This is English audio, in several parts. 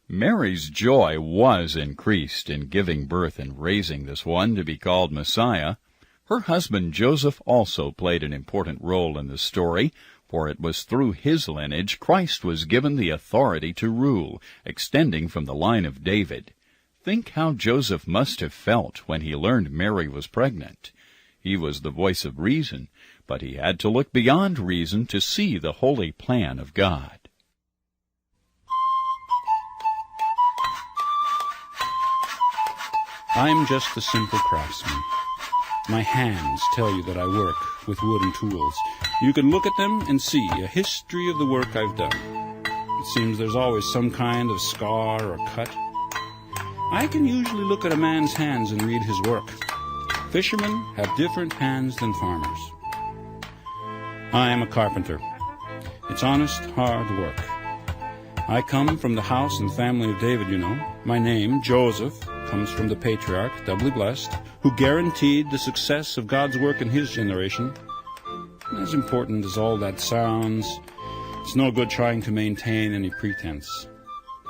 Mary's joy was increased in giving birth and raising this one to be called Messiah. Her husband Joseph also played an important role in the story, for it was through his lineage Christ was given the authority to rule, extending from the line of David. Think how Joseph must have felt when he learned Mary was pregnant. He was the voice of reason, but he had to look beyond reason to see the holy plan of God. I'm just a simple craftsman. My hands tell you that I work with wooden tools. You can look at them and see a history of the work I've done. It seems there's always some kind of scar or cut. I can usually look at a man's hands and read his work. Fishermen have different hands than farmers. I am a carpenter. It's honest, hard work. I come from the house and family of David, you know. My name, Joseph, comes from the patriarch, doubly blessed, who guaranteed the success of God's work in his generation. As important as all that sounds, it's no good trying to maintain any pretense.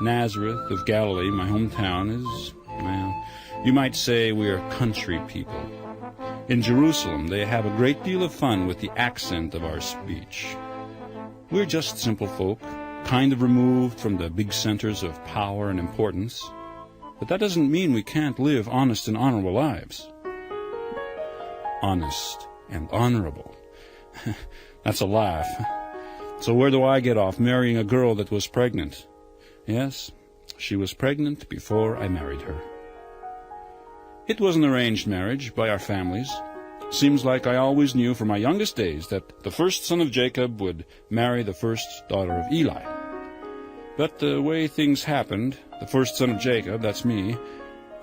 Nazareth of Galilee, my hometown, is, well, you might say we're country people. In Jerusalem, they have a great deal of fun with the accent of our speech. We're just simple folk, kind of removed from the big centers of power and importance. But that doesn't mean we can't live honest and honorable lives. Honest and honorable. That's a laugh. So where do I get off marrying a girl that was pregnant? Yes, she was pregnant before I married her. It was an arranged marriage by our families. Seems like I always knew from my youngest days that the first son of Jacob would marry the first daughter of Eli. But the way things happened, the first son of Jacob, that's me,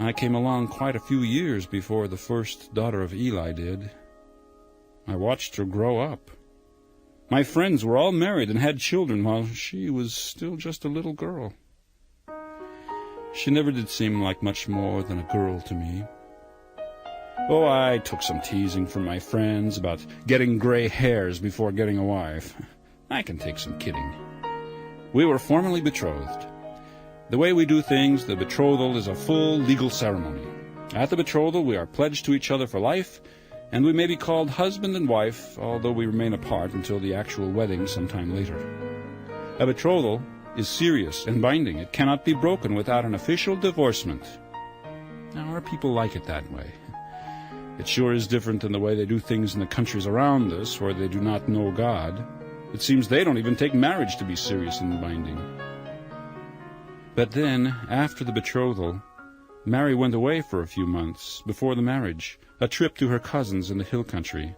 I came along quite a few years before the first daughter of Eli did. I watched her grow up. My friends were all married and had children while she was still just a little girl. She never did seem like much more than a girl to me. Oh, I took some teasing from my friends about getting gray hairs before getting a wife. I can take some kidding. We were formally betrothed. The way we do things, the betrothal is a full legal ceremony. At the betrothal, we are pledged to each other for life, and we may be called husband and wife, although we remain apart until the actual wedding sometime later. A betrothal is serious and binding. It cannot be broken without an official divorcement. Now, our people like it that way. It sure is different than the way they do things in the countries around us, where they do not know God. It seems they don't even take marriage to be serious and binding. But then, after the betrothal, Mary went away for a few months before the marriage, a trip to her cousins in the hill country.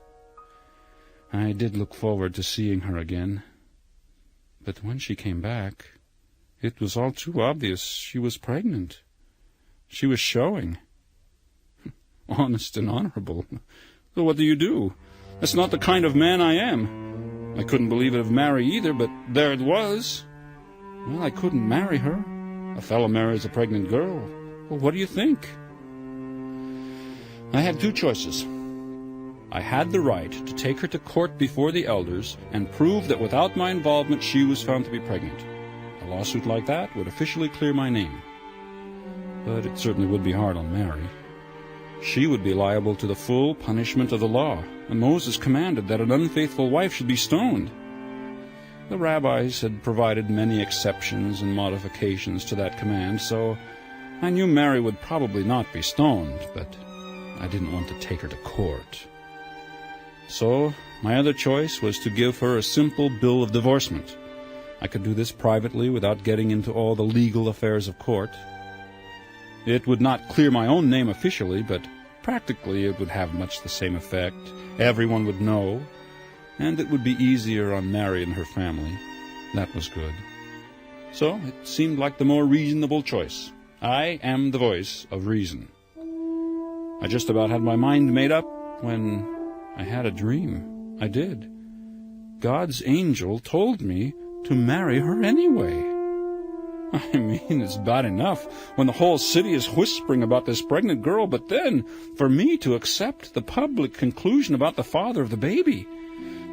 I did look forward to seeing her again. But when she came back, it was all too obvious she was pregnant. She was showing. Honest and honorable. So what do? That's not the kind of man I am. I couldn't believe it of Mary either, but there it was. Well, I couldn't marry her. A fellow marries a pregnant girl. Well, what do you think? I had two choices. I had the right to take her to court before the elders and prove that without my involvement she was found to be pregnant. A lawsuit like that would officially clear my name. But it certainly would be hard on Mary. She would be liable to the full punishment of the law, and Moses commanded that an unfaithful wife should be stoned. The rabbis had provided many exceptions and modifications to that command, so I knew Mary would probably not be stoned, but I didn't want to take her to court. So my other choice was to give her a simple bill of divorcement. I could do this privately without getting into all the legal affairs of court. It would not clear my own name officially, but practically it would have much the same effect. Everyone would know, and it would be easier on Mary and her family. That was good. So it seemed like the more reasonable choice. I am the voice of reason. I just about had my mind made up when I had a dream. I did. God's angel told me to marry her anyway. I mean, it's bad enough when the whole city is whispering about this pregnant girl, but then for me to accept the public conclusion about the father of the baby,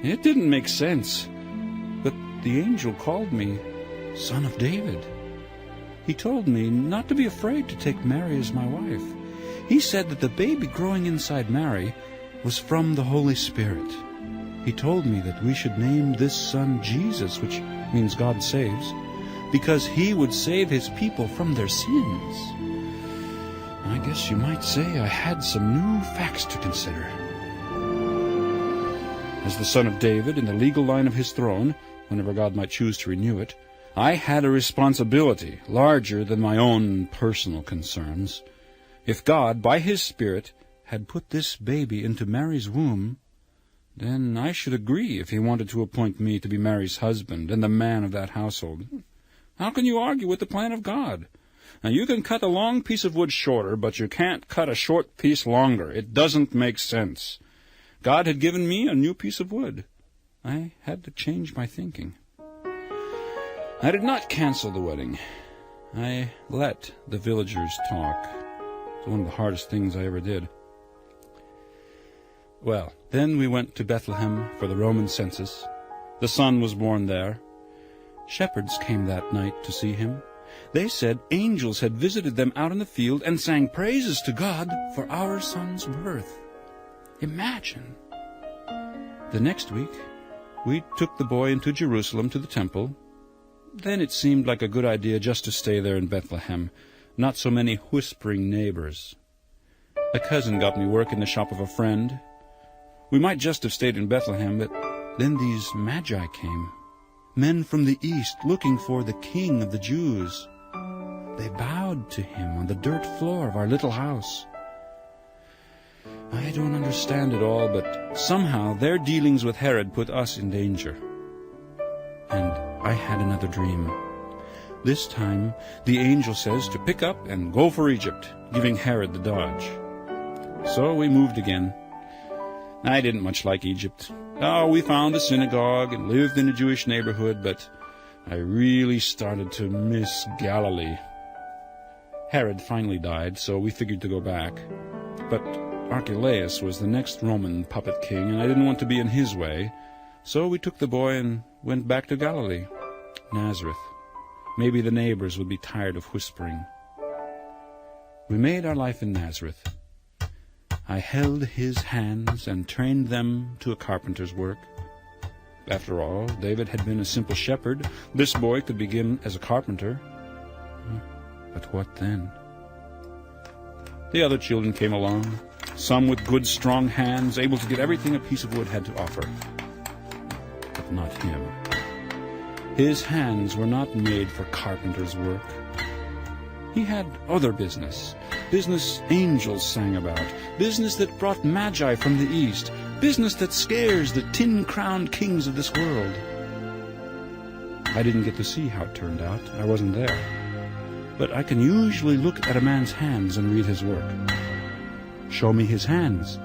it didn't make sense. But the angel called me Son of David. He told me not to be afraid to take Mary as my wife. He said that the baby growing inside Mary was from the Holy Spirit. He told me that we should name this son Jesus, which means God saves, because he would save his people from their sins. I guess you might say I had some new facts to consider. As the son of David in the legal line of his throne, whenever God might choose to renew it, I had a responsibility larger than my own personal concerns. If God, by his Spirit, had put this baby into Mary's womb, then I should agree if he wanted to appoint me to be Mary's husband and the man of that household. How can you argue with the plan of God? Now, you can cut a long piece of wood shorter, but you can't cut a short piece longer. It doesn't make sense. God had given me a new piece of wood. I had to change my thinking. I did not cancel the wedding. I let the villagers talk. It's one of the hardest things I ever did. Well, then we went to Bethlehem for the Roman census. The son was born there. Shepherds came that night to see him. They said angels had visited them out in the field and sang praises to God for our son's birth. Imagine! The next week, we took the boy into Jerusalem to the temple. Then it seemed like a good idea just to stay there in Bethlehem. Not so many whispering neighbors. A cousin got me work in the shop of a friend. We might just have stayed in Bethlehem, but then these magi came. Men from the east looking for the king of the Jews. They bowed to him on the dirt floor of our little house. I don't understand it all, but somehow their dealings with Herod put us in danger. And I had another dream. This time, the angel says to pick up and go for Egypt, giving Herod the dodge. So we moved again. I didn't much like Egypt. Oh, we found a synagogue and lived in a Jewish neighborhood, but I really started to miss Galilee. Herod finally died, so we figured to go back. But Archelaus was the next Roman puppet king, and I didn't want to be in his way, so we took the boy and went back to Galilee, Nazareth. Maybe the neighbors would be tired of whispering. We made our life in Nazareth. I held his hands and trained them to a carpenter's work. After all, David had been a simple shepherd. This boy could begin as a carpenter. But what then? The other children came along, some with good, strong hands, able to get everything a piece of wood had to offer. But not him. His hands were not made for carpenter's work. He had other business angels sang about, business that brought magi from the east, business that scares the tin-crowned kings of this world. I didn't get to see how it turned out. I wasn't there. But I can usually look at a man's hands and read his work. Show me his hands,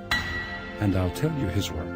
and I'll tell you his work.